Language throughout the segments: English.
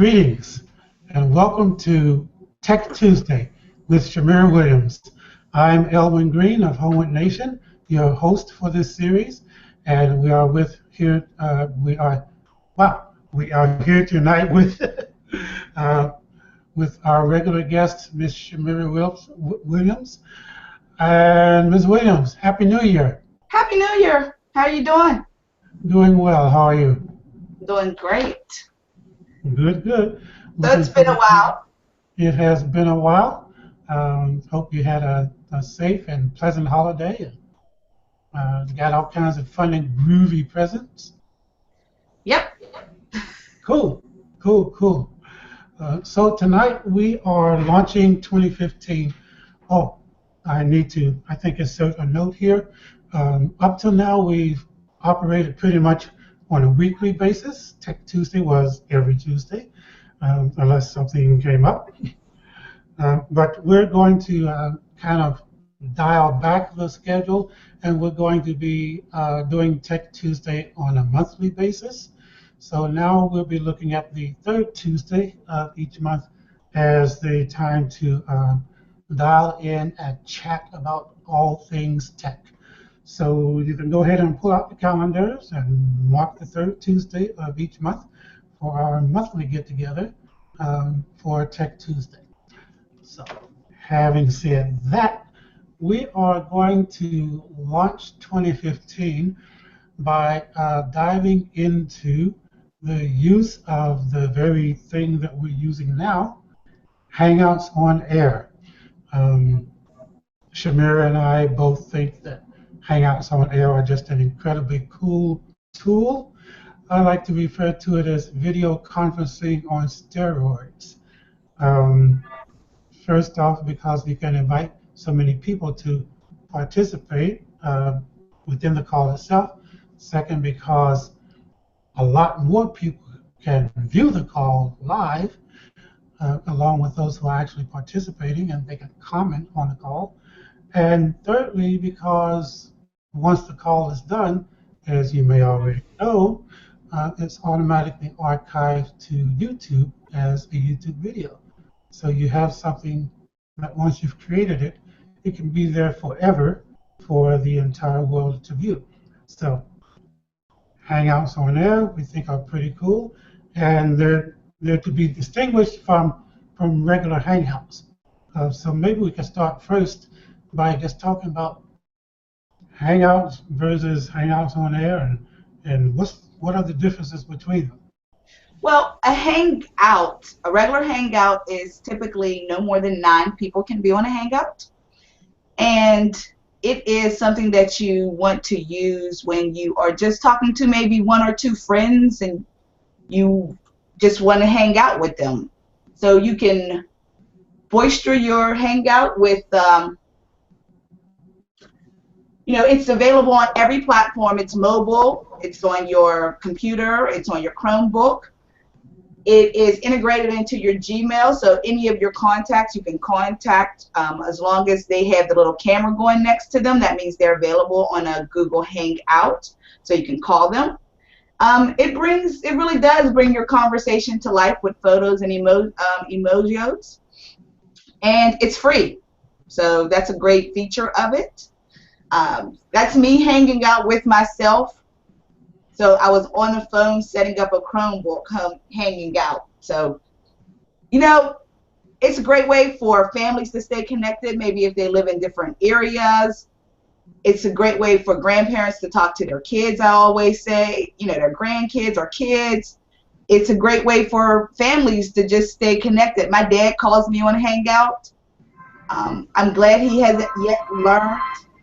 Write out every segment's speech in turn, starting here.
Greetings and welcome to Tech Tuesday with Shimira Williams. I'm Elwin Green of Homewood Nation, your host for this series, and we are here tonight with with our regular guest, Miss Shimira Williams. And Ms. Williams, Happy New Year. Happy New Year. How are you doing? Doing well. How are you? Doing great. Good, good. So it's been a while. It has been a while. Hope you had a safe and pleasant holiday and got all kinds of fun and groovy presents. Yep. Cool. So tonight we are launching 2015. Oh, I think insert a note here. Up till now, we've operated pretty much on a weekly basis. Tech Tuesday was every Tuesday, unless something came up. But we're going to kind of dial back the schedule, and we're going to be doing Tech Tuesday on a monthly basis. So now we'll be looking at the third Tuesday of each month as the time to dial in and chat about all things tech. So you can go ahead and pull out the calendars and mark the third Tuesday of each month for our monthly get-together for Tech Tuesday. So having said that, we are going to launch 2015 by diving into the use of the very thing that we're using now, Hangouts On Air. Shimira and I both think that Hangouts On Air are just an incredibly cool tool. I like to refer to it as video conferencing on steroids. First off, because you can invite so many people to participate within the call itself. Second, because a lot more people can view the call live, along with those who are actually participating, and they can comment on the call. And thirdly, because once the call is done, as you may already know, it's automatically archived to YouTube as a YouTube video. So you have something that once you've created it, it can be there forever for the entire world to view. So Hangouts On Air we think are pretty cool, and they're to be distinguished from regular Hangouts. So maybe we can start first by just talking about Hangouts versus Hangouts On Air, and what are the differences between them? Well, a regular hangout is typically no more than 9 people can be on a hangout. And it is something that you want to use when you are just talking to maybe 1 or 2 friends and you just want to hang out with them. So you can boister your hangout with it's available on every platform. It's mobile, it's on your computer, it's on your Chromebook. It is integrated into your Gmail, so any of your contacts you can contact as long as they have the little camera going next to them. That means they're available on a Google Hangout, so you can call them. It really does bring your conversation to life with photos and emojis, and it's free. So that's a great feature of it. That's me hanging out with myself. So I was on the phone setting up a Chromebook, hanging out. So, it's a great way for families to stay connected, maybe if they live in different areas. It's a great way for grandparents to talk to their kids, I always say, their grandkids or kids. It's a great way for families to just stay connected. My dad calls me on Hangout. I'm glad he hasn't yet learned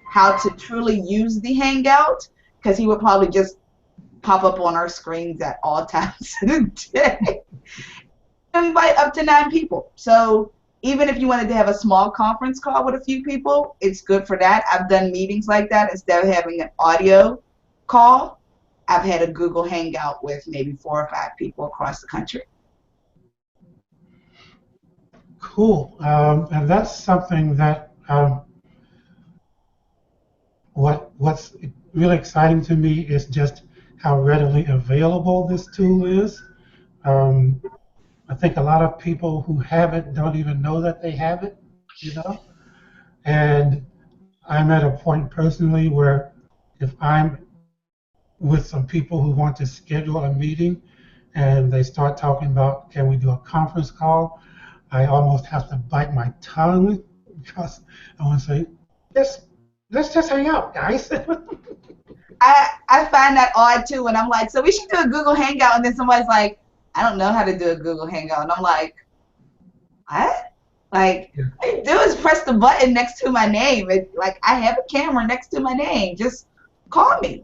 how to truly use the Hangout, because he would probably just pop up on our screens at all times of the day. Invite up to 9 people. So even if you wanted to have a small conference call with a few people, it's good for that. I've done meetings like that. Instead of having an audio call, I've had a Google Hangout with maybe 4 or 5 people across the country. Cool. And that's something that what's really exciting to me is just how readily available this tool is. I think a lot of people who have it don't even know that they have it, you know? And I'm at a point personally where if I'm with some people who want to schedule a meeting and they start talking about, can we do a conference call? I almost have to bite my tongue because I want to say, let's, let's just hang out, guys. I find that odd too, and I'm like, so we should do a Google Hangout, and then somebody's like, I don't know how to do a Google Hangout, and I'm like, what? Like, Yeah. all you do is press the button next to my name. Like, I have a camera next to my name. Just call me.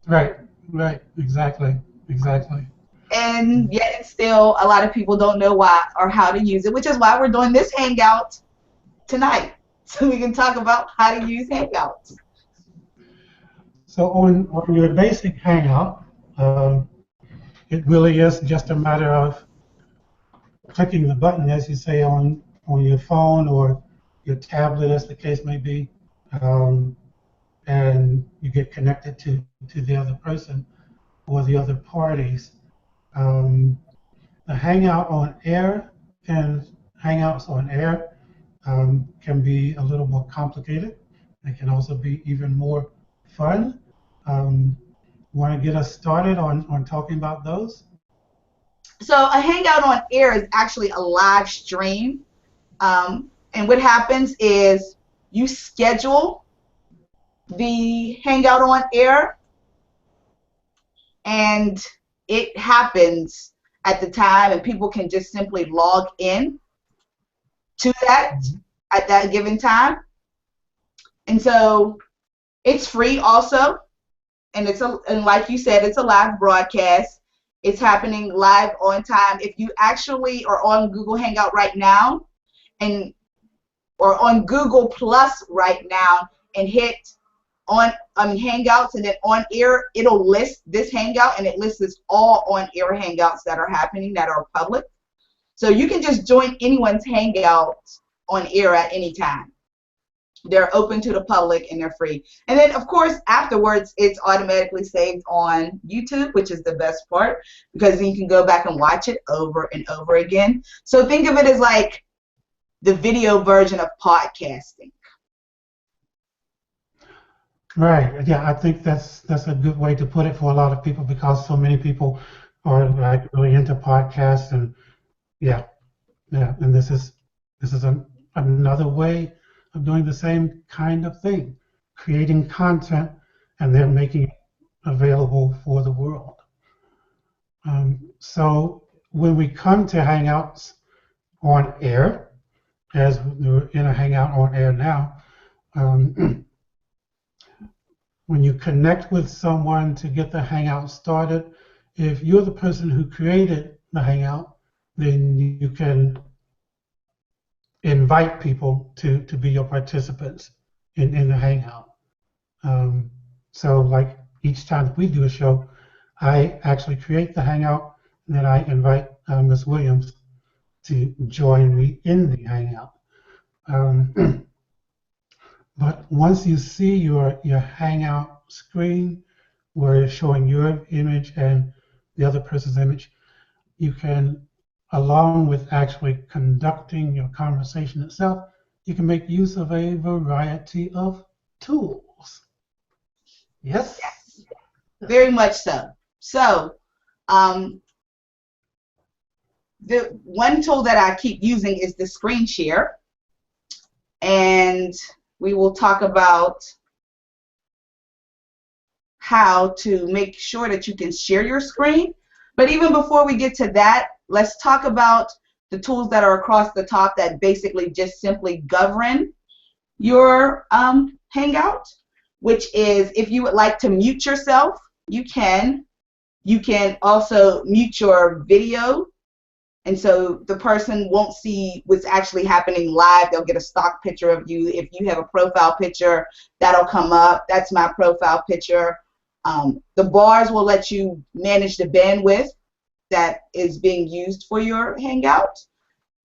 Right, right, exactly, exactly. And yet still a lot of people don't know why or how to use it, which is why we're doing this Hangout tonight. So we can talk about how to use Hangouts. So on your basic Hangout, it really is just a matter of clicking the button, as you say, on your phone or your tablet, as the case may be, um, and you get connected to the other person or the other parties. Um, the Hangout on Air can Hangouts on Air can be a little more complicated. They can also be even more fun. Um, Want to get us started on talking about those? So a Hangout on Air is actually a live stream. And what happens is you schedule the Hangout on Air, and it happens at the time, and people can just simply log in to that at that given time. And so it's free also, and and like you said, it's a live broadcast. It's happening live on time. If you actually are on Google Hangout right now, and or on Google Plus right now, and hit on Hangouts and then on air, it'll list this Hangout, and it lists all on air Hangouts that are happening that are public. So you can just join anyone's Hangout on air at any time. They're open to the public and they're free. And then, of course, afterwards, it's automatically saved on YouTube, which is the best part, because then you can go back and watch it over and over again. So think of it as like the video version of podcasting. Right. Yeah, I think that's a good way to put it for a lot of people because so many people are like really into podcasts and yeah, yeah. And this is another way of doing the same kind of thing, creating content and then making it available for the world. So when we come to Hangouts on Air, as we're in a Hangout on Air now, when you connect with someone to get the Hangout started, if you're the person who created the Hangout, then you can invite people to be your participants in the Hangout. So like each time we do a show, I actually create the Hangout, and then I invite Ms. Williams to join me in the Hangout. But once you see your Hangout screen where it's showing your image and the other person's image, you can, along with actually conducting your conversation itself, you can make use of a variety of tools. Yes? Yes, very much so. So the one tool that I keep using is the screen share, and we will talk about how to make sure that you can share your screen. But even before we get to that, let's talk about the tools that are across the top that basically just simply govern your Hangout, which is if you would like to mute yourself, you can. You can also mute your video, and so the person won't see what's actually happening live. They'll get a stock picture of you. If you have a profile picture, that'll come up. That's my profile picture. The bars will let you manage the bandwidth that is being used for your Hangout.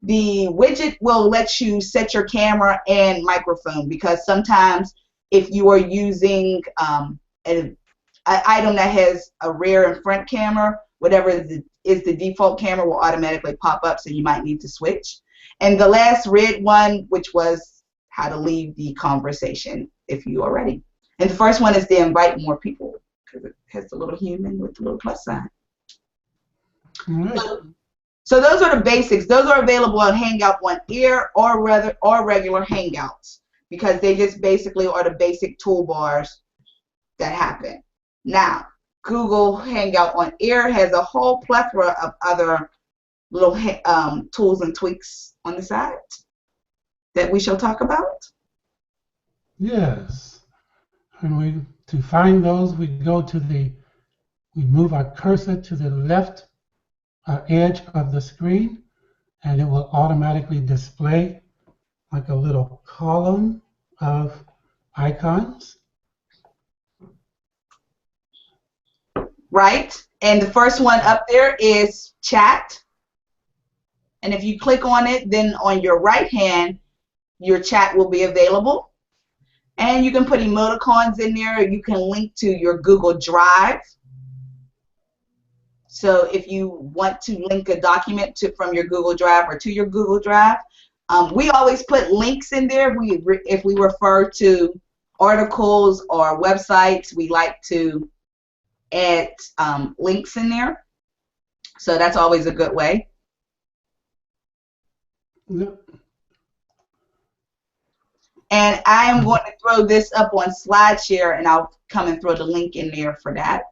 The widget will let you set your camera and microphone, because sometimes if you are using a an item that has a rear and front camera, whatever is the default camera will automatically pop up, so you might need to switch. And the last red one, which was how to leave the conversation if you are ready. And the first one is to invite more people, because it has the little human with the little plus sign. All right. So those are the basics. Those are available on Hangout On Air or regular Hangouts, because they just basically are the basic toolbars that happen. Now, Google Hangout On Air has a whole plethora of other little tools and tweaks on the side that we shall talk about. Yes. And to find those, we move our cursor to the left edge of the screen, and it will automatically display like a little column of icons. Right, and the first one up there is chat. And if you click on it, then on your right hand, your chat will be available. And you can put emoticons in there. You can link to your Google Drive. So if you want to link a document from your Google Drive or to your Google Drive, we always put links in there. If we refer to articles or websites, we like to add links in there. So that's always a good way. Yep. And I am going to throw this up on SlideShare, and I'll come and throw the link in there for that.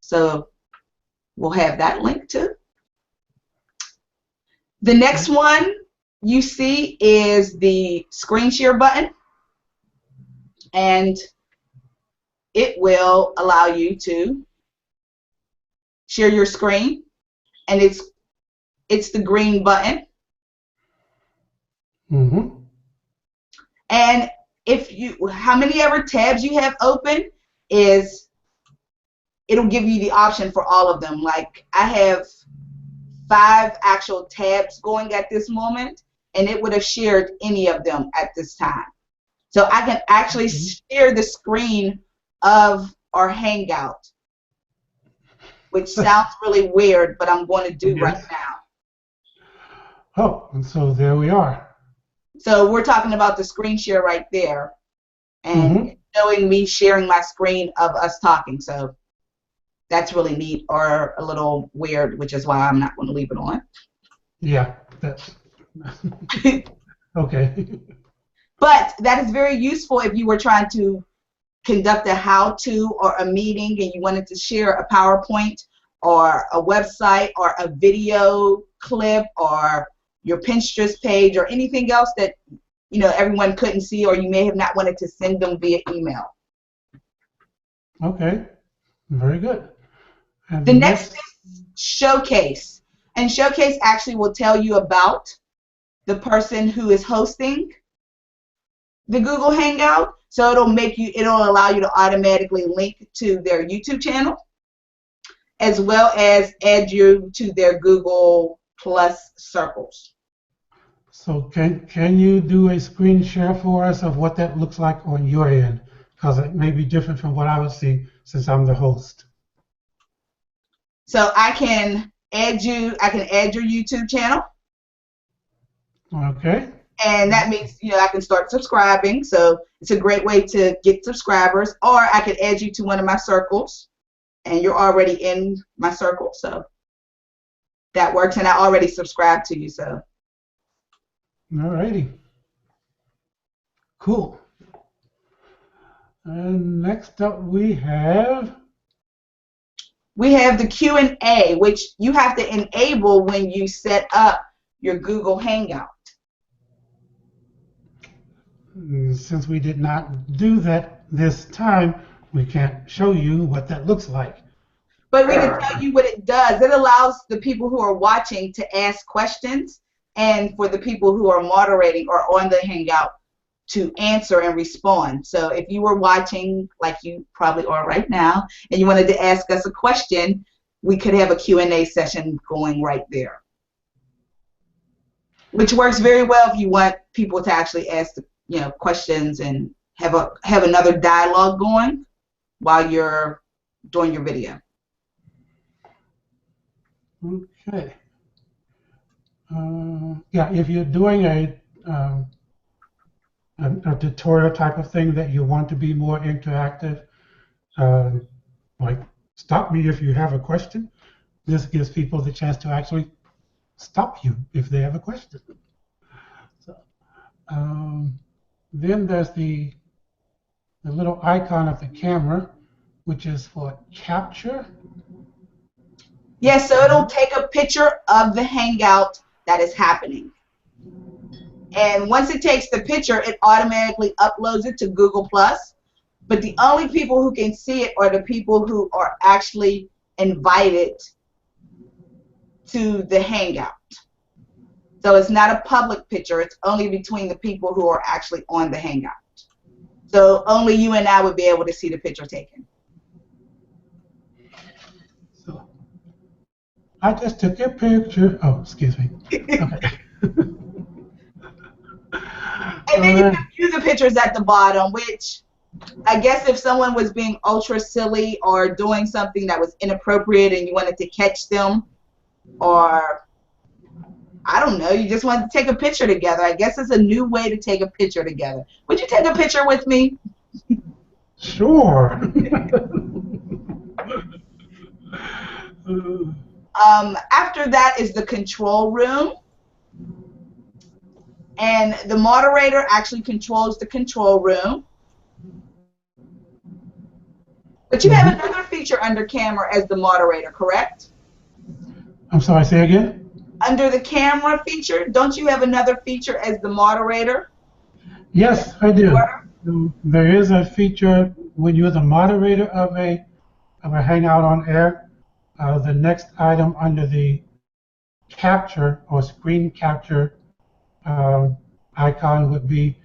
So we'll have that link too. The next one you see is the screen share button, and it will allow you to share your screen, and it's the green button. Mm-hmm. And how many ever tabs you have open it'll give you the option for all of them. Like I have 5 actual tabs going at this moment, and it would have shared any of them at this time. So I can actually share the screen of our Hangout, which sounds really weird, but I'm going to do right now. Oh, and so there we are. So we're talking about the screen share right there, and showing me sharing my screen of us talking. So that's really neat, or a little weird, which is why I'm not going to leave it on. Yeah, that's okay. But that is very useful if you were trying to conduct a how-to or a meeting and you wanted to share a PowerPoint or a website or a video clip or your Pinterest page or anything else that everyone couldn't see, or you may have not wanted to send them via email. Okay, very good. And the next is Showcase, and Showcase actually will tell you about the person who is hosting the Google Hangout. So it'll allow you to automatically link to their YouTube channel, as well as add you to their Google Plus circles. So can you do a screen share for us of what that looks like on your end? Because it may be different from what I would see since I'm the host. So I can add your YouTube channel. Okay. And that means I can start subscribing. So it's a great way to get subscribers. Or I could add you to one of my circles, and you're already in my circle. So that works, and I already subscribe to you. So. Alrighty. Cool. And next up we have the Q&A, which you have to enable when you set up your Google Hangout. Since we did not do that this time, we can't show you what that looks like. But we can tell you what it does. It allows the people who are watching to ask questions, and for the people who are moderating or on the Hangout to answer and respond. So if you were watching, like you probably are right now, and you wanted to ask us a question, we could have a Q&A session going right there, which works very well if you want people to actually ask questions and have another dialogue going while you're during your video. Okay. Yeah, if you're doing a tutorial type of thing that you want to be more interactive, like stop me if you have a question. This gives people the chance to actually stop you if they have a question. So, then there's the little icon of the camera, which is for capture. Yes, so it'll take a picture of the Hangout that is happening. And once it takes the picture, it automatically uploads it to Google+. But the only people who can see it are the people who are actually invited to the Hangout. So it's not a public picture. It's only between the people who are actually on the Hangout. So only you and I would be able to see the picture taken. So I just took a picture. Oh, excuse me. Okay. And then you can view the pictures at the bottom, which I guess if someone was being ultra silly or doing something that was inappropriate and you wanted to catch them, or I don't know, you just wanted to take a picture together. I guess it's a new way to take a picture together. Would you take a picture with me? Sure. After that is the control room. And the moderator actually controls the control room. But you have another feature under camera as the moderator, correct? I'm sorry, say again? Under the camera feature, don't you have another feature as the moderator? Yes, I do. There is a feature when you're the moderator of a Hangout on Air. The next item under the capture or screen capture icon would be,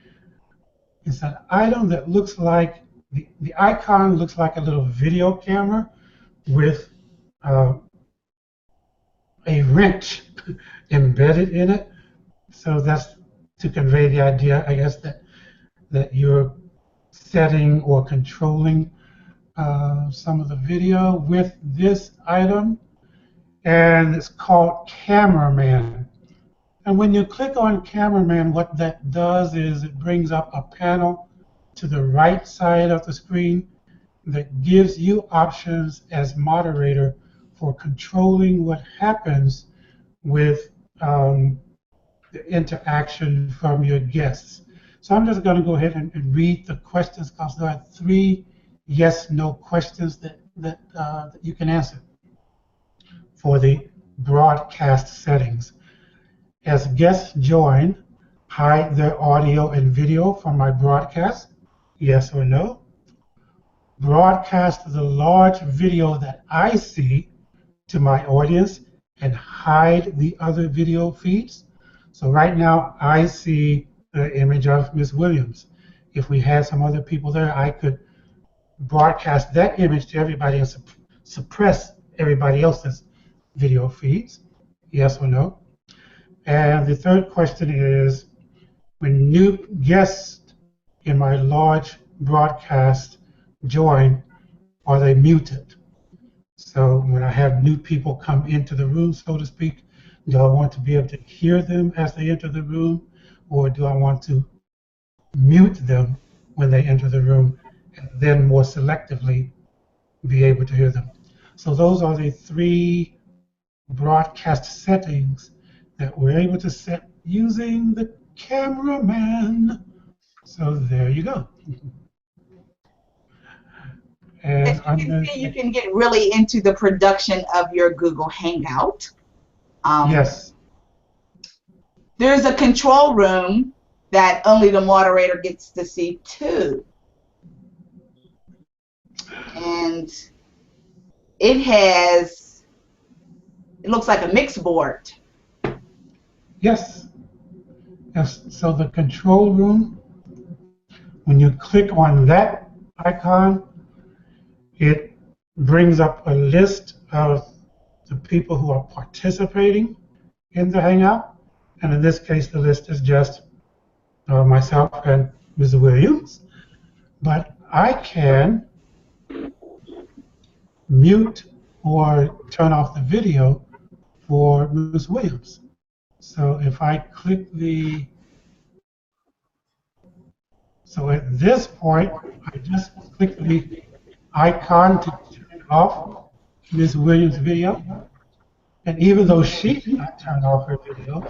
it's an item that looks like, the icon looks like a little video camera with a wrench embedded in it. So that's to convey the idea, I guess, that you're setting or controlling some of the video with this item. And it's called Cameraman. And when you click on Cameraman, what that does is it brings up a panel to the right side of the screen that gives you options as moderator for controlling what happens with the interaction from your guests. So I'm just going to go ahead and read the questions because there are 3 yes/no questions that you can answer for the broadcast settings. As guests join, hide their audio and video from my broadcast, yes or no? Broadcast the large video that I see to my audience and hide the other video feeds. So right now I see the image of Ms. Williams. If we had some other people there, I could broadcast that image to everybody and suppress everybody else's video feeds, yes or no? And the third question is, when new guests in my large broadcast join, are they muted? So when I have new people come into the room, so to speak, do I want to be able to hear them as they enter the room, or do I want to mute them when they enter the room and then more selectively be able to hear them? So those are the 3 broadcast settings that we're able to set using the Cameraman. So there you go. And as you can see, you can get really into the production of your Google Hangout. Yes. There's a control room that only the moderator gets to see too. And it looks like a mix board. Yes. Yes. So the control room, when you click on that icon, it brings up a list of the people who are participating in the Hangout. And in this case, the list is just myself and Ms. Williams. But I can mute or turn off the video for Ms. Williams. So if I click so at this point, I just click the icon to turn off Ms. Williams' video. And even though she did not turn off her video,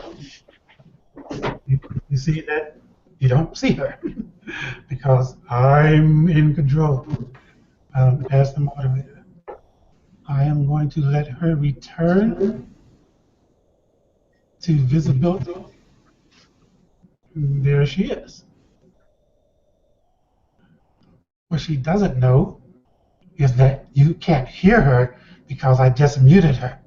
you see that you don't see her because I'm in control as the moderator. I am going to let her return to visibility. There she is. What she doesn't know is that you can't hear her because I just muted her.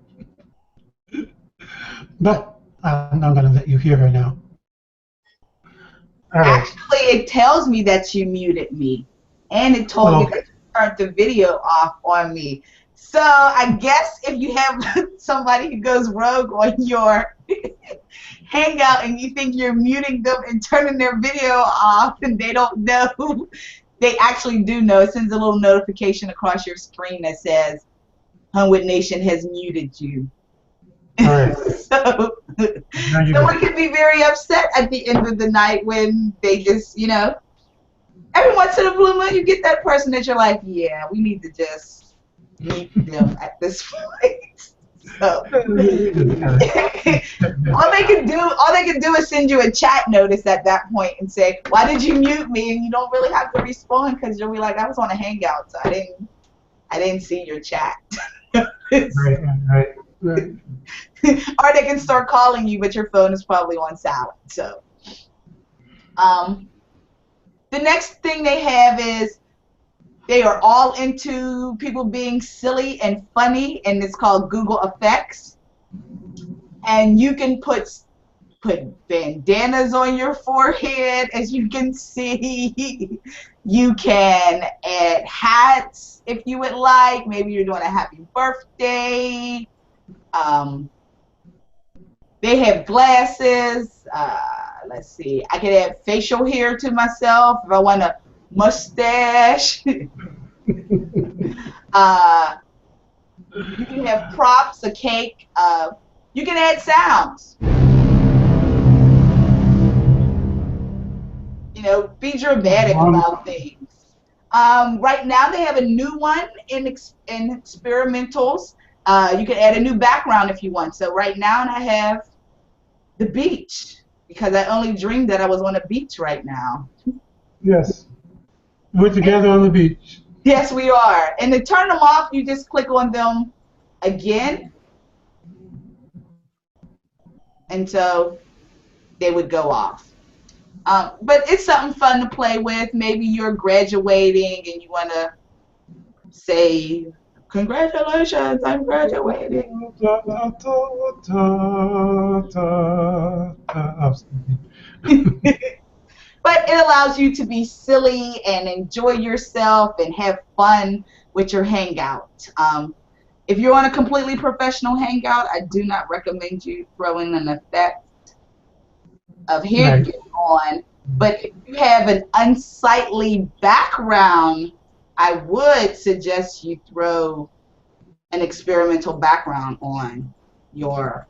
But I'm going to let you hear her now. All right. Actually, it tells me that you muted me, and it told me that you turned the video off on me. So I guess if you have somebody who goes rogue on your Hangout and you think you're muting them and turning their video off and they don't know, they actually do know. It sends a little notification across your screen that says Homewood Nation has muted you. All right. So someone can be very upset at the end of the night when they just, you know, every once in a blue moon you get that person that you're like, yeah, we need to just mute them at this point. So all they can do is send you a chat notice at that point and say, why did you mute me? And you don't really have to respond because you'll be like, I was on a Hangout, so I didn't see your chat. Right. Or they can start calling you, but your phone is probably on silent. So the next thing they have is they are all into people being silly and funny, and it's called Google Effects. And you can put bandanas on your forehead, as you can see. You can add hats if you would like. Maybe you're doing a happy birthday. They have glasses. Let's see. I can add facial hair to myself if I want a mustache. You can have props, a cake. You can add sounds. You know, be dramatic about things. Right now they have a new one in experimentals. You can add a new background if you want. So right now I have the beach because I only dreamed that I was on a beach right now. Yes. We're together on the beach. Yes, we are. And to turn them off, you just click on them again. And so they would go off. But it's something fun to play with. Maybe you're graduating and you want to say, congratulations, I'm graduating. But it allows you to be silly and enjoy yourself and have fun with your Hangout. If you're on a completely professional Hangout, I do not recommend you throwing an effect of hair on. But if you have an unsightly background, I would suggest you throw an experimental background on your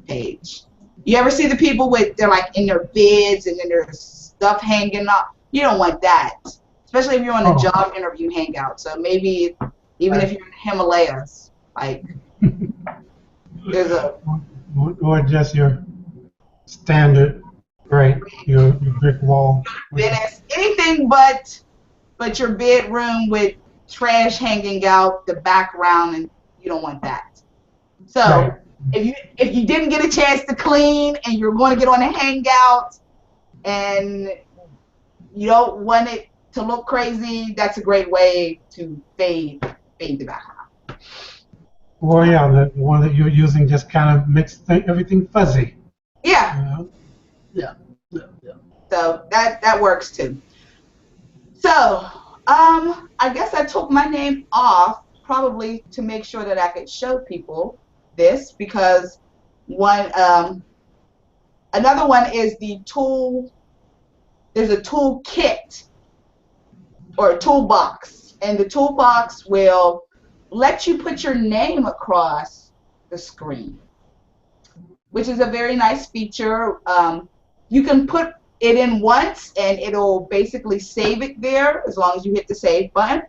page. You ever see the people they're like in their beds and then there's stuff hanging up? You don't want that, especially if you're on a job interview Hangout. So maybe even if you're in the Himalayas, like there's or just your standard, right? Your brick wall. Anything but your bedroom with trash hanging out the background, and you don't want that. So if you didn't get a chance to clean and you're going to get on a Hangout and you don't want it to look crazy, that's a great way to fade the background. Well, yeah, the one that you're using just kind of makes everything fuzzy. Yeah. You know? Yeah. So that works too. So I guess I took my name off probably to make sure that I could show people this, because another one is the tool. There's a tool kit or a toolbox, and the toolbox will lets you put your name across the screen, which is a very nice feature. You can put it in once and it'll basically save it there as long as you hit the save button.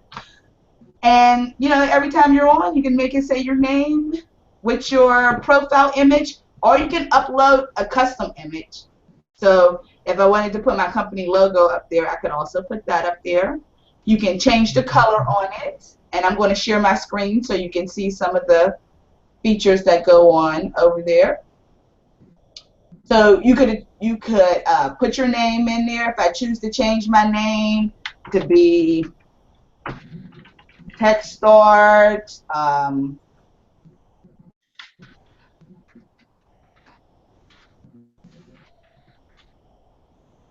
And every time you're on, you can make it say your name with your profile image, or you can upload a custom image. So if I wanted to put my company logo up there, I could also put that up there. You can change the color on it, and I'm going to share my screen so you can see some of the features that go on over there. So you could put your name in there. If I choose to change my name to be Tech Start,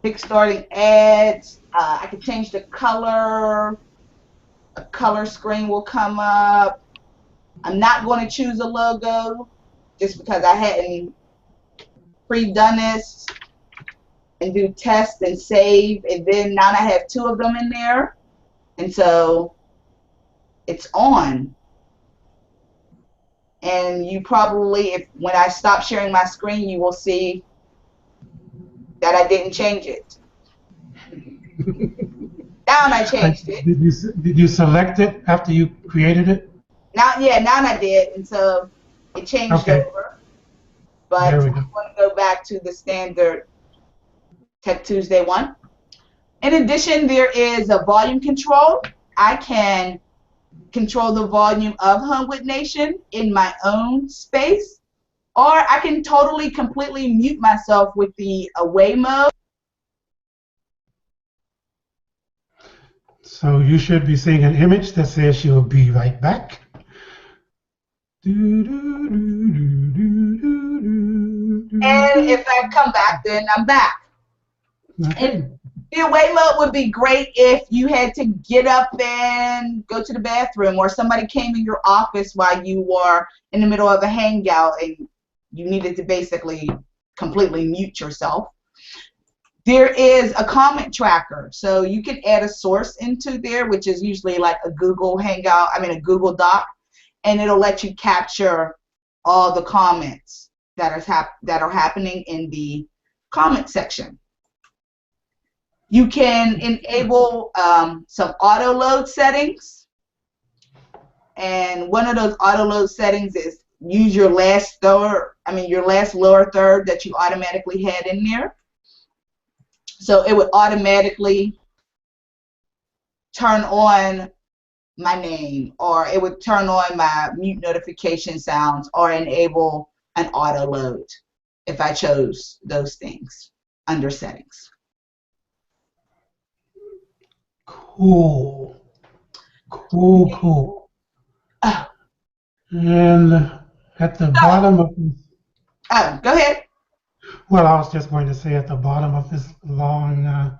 Kickstarting ads, I can change the color. A color screen will come up. I'm not going to choose a logo just because I hadn't pre-done this, and do test and save, and then now I have 2 of them in there, and so it's on. And you probably, when I stop sharing my screen, you will see that I didn't change it. Now I changed it. Did you select it after you created it? Now I did, and so it changed over. But I'm going to go back to the standard Tech Tuesday one. In addition, there is a volume control. I can control the volume of Homewood Nation in my own space, or I can completely mute myself with the away mode. So you should be seeing an image that says she'll be right back. And if I come back, then I'm back. Okay. And the away mode would be great if you had to get up and go to the bathroom, or somebody came in your office while you were in the middle of a hangout and you needed to basically completely mute yourself. There is a comment tracker, so you can add a source into there, which is usually like a Google Hangout, a Google Doc, and it'll let you capture all the comments that are happening in the comment section. You can enable some auto load settings, and one of those auto load settings is use your last lower third that you automatically had in there. So it would automatically turn on my name, or it would turn on my mute notification sounds, or enable an auto load if I chose those things under settings. Cool. And at the bottom of this, go ahead. well, I was just going to say at the bottom of this long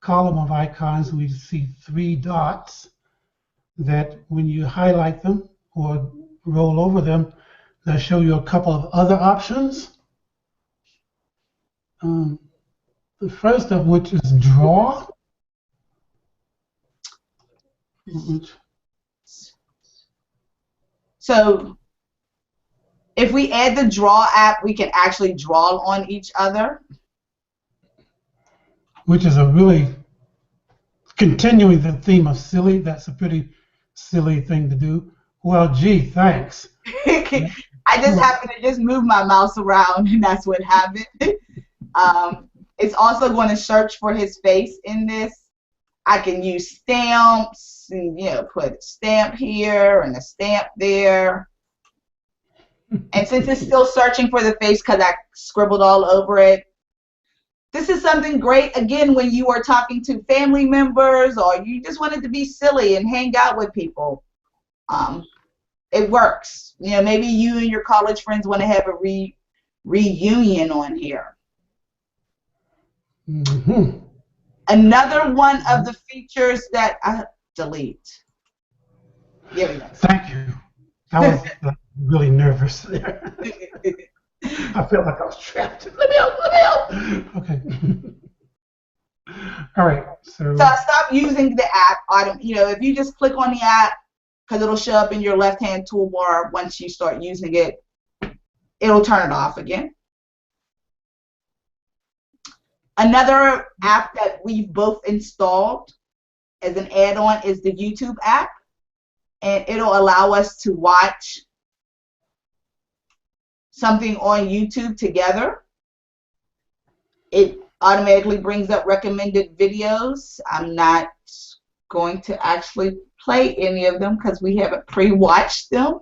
column of icons, we see 3 dots that when you highlight them or roll over them, they'll show you a couple of other options. The first of which is draw. So if we add the draw app, we can actually draw on each other. Which is a really, continuing the theme of silly, that's a pretty silly thing to do. Well, gee, thanks. I just happened to just move my mouse around, and that's what happened. It's also going to search for his face in this. I can use stamps and put a stamp here and a stamp there. And since it's still searching for the face because I scribbled all over it, this is something great, again, when you are talking to family members or you just wanted to be silly and hang out with people. It works. Maybe you and your college friends want to have a reunion on here. Mm-hmm. Another one of the features that I delete. There we go. Thank you. I was really nervous there. I felt like I was trapped. Let me out. Okay. All right. So I stopped using the app. If you just click on the app, because it'll show up in your left-hand toolbar. Once you start using it, it'll turn it off again. Another app that we've both installed as an add-on is the YouTube app, and it'll allow us to watch something on YouTube together. It automatically brings up recommended videos. I'm not going to actually play any of them because we haven't pre-watched them.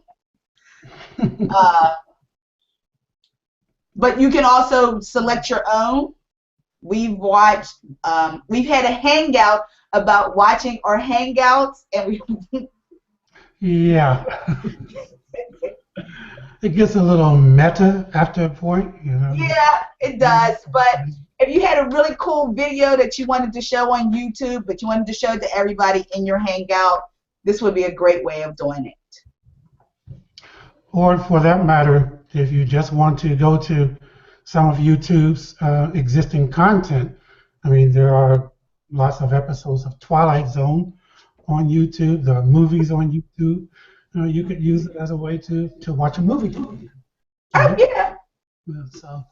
But you can also select your own. We've watched, we've had a hangout about watching our Hangouts, and we Yeah. It gets a little meta after a point, you know. Yeah, it does. But if you had a really cool video that you wanted to show on YouTube, but you wanted to show it to everybody in your Hangout, this would be a great way of doing it. Or for that matter, if you just want to go to some of YouTube's existing content, I mean, there are lots of episodes of Twilight Zone on YouTube. There are movies on YouTube. You could use it as a way to watch a movie. Oh, yeah. So,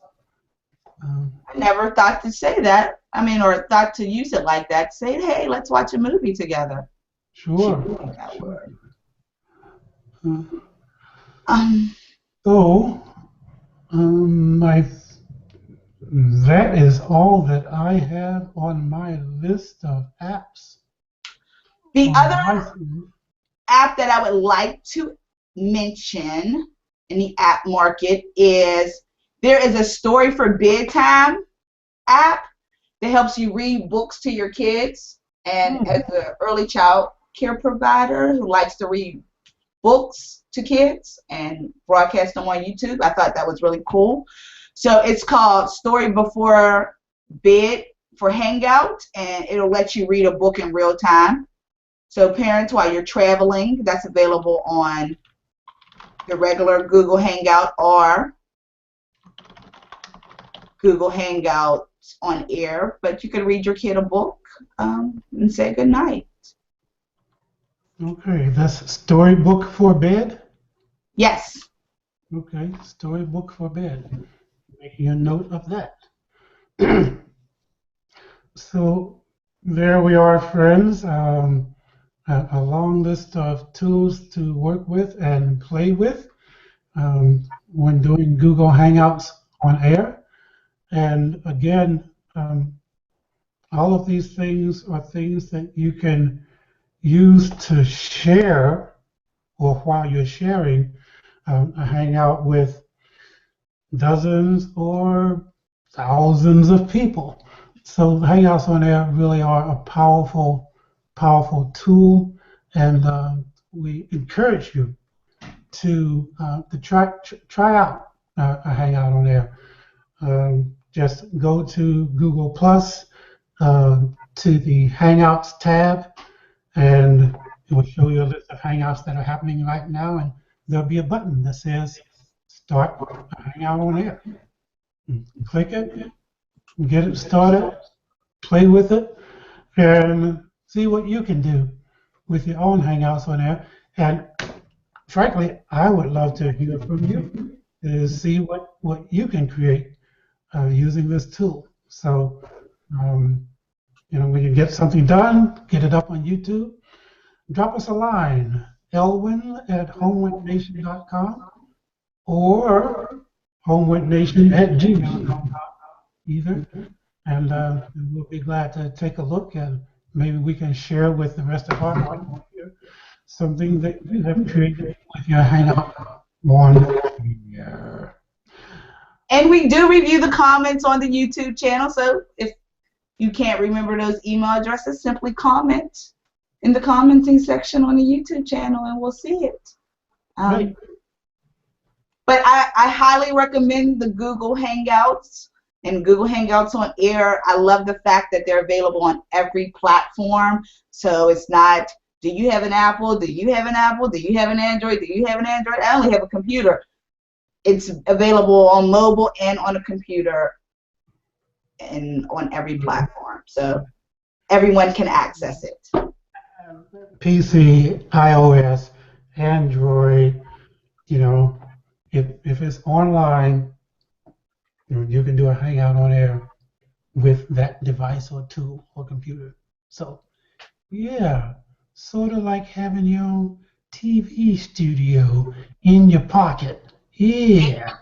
I never thought to say that. I mean, or thought to use it like that. Say, hey, let's watch a movie together. Sure. That is all that I have on my list of apps. The other app that I would like to mention in the app market is there is a Story for Bedtime app that helps you read books to your kids. And as an early child care provider who likes to read books to kids and broadcast them on YouTube, I thought that was really cool. So it's called Story Before Bed for Hangout, and it'll let you read a book in real time. So parents, while you're traveling, that's available on the regular Google Hangout or Google Hangouts on Air, but you can read your kid a book and say goodnight. Okay, that's Storybook for Bed? Yes. Okay, Storybook for Bed. Making a note of that. So there we are, friends. A long list of tools to work with and play with when doing Google Hangouts on Air. And again, all of these things are things that you can use to share, or while you're sharing a Hangout with dozens or thousands of people. So Hangouts on Air really are a powerful tool, and we encourage you to try out a Hangout on Air. Just go to Google Plus, to the Hangouts tab, and it will show you a list of Hangouts that are happening right now, and there'll be a button that says Start a Hangout on Air. Click it, get it started, play with it, and see what you can do with your own Hangouts on Air. And frankly, I would love to hear from you to see what you can create using this tool. So, when you get something done, get it up on YouTube, drop us a line, elwin@homewoodnation.com or homewoodnation@gmail.com either. And we'll be glad to take a look, and maybe we can share with the rest of our audience here something that you have created with your Hangout on Air. And we do review the comments on the YouTube channel, so if you can't remember those email addresses, simply comment in the commenting section on the YouTube channel and we'll see it. Right. But I highly recommend the Google Hangouts and Google Hangouts on Air. I love the fact that they're available on every platform. So it's not, do you have an Apple? Do you have an Apple? Do you have an Android? Do you have an Android? I only have a computer. It's available on mobile and on a computer and on every platform. So everyone can access it. PC, iOS, Android, you know, if it's online, you can do a Hangout on Air with that device or tool or computer. So yeah, sort of like having your own TV studio in your pocket. Yeah.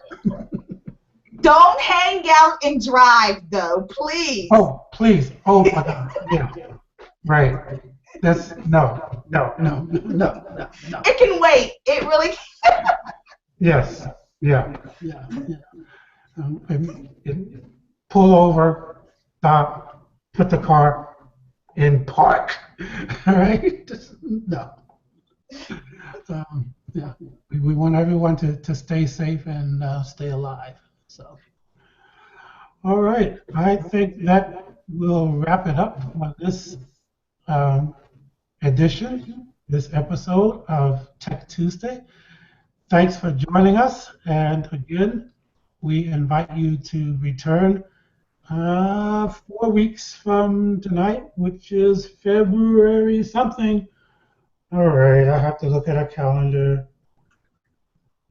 Don't hang out and drive, though, please. Oh, please. Oh my God. Yeah. Right. That's no. It can wait. It really can. Yes. Yeah. Pull over, stop, put the car in park. All right? No. Yeah. We want everyone to stay safe and stay alive. So, all right. I think that will wrap it up for this um, edition, this episode of Tech Tuesday. Thanks for joining us. And again, we invite you to return 4 weeks from tonight, which is February something. All right, I have to look at a calendar.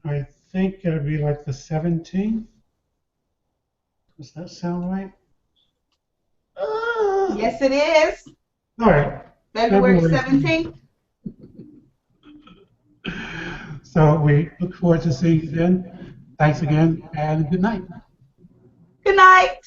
I think it'll be like the 17th. Does that sound right? Yes, it is. All right. February 17th. So we look forward to seeing you then. Thanks again, and good night. Good night.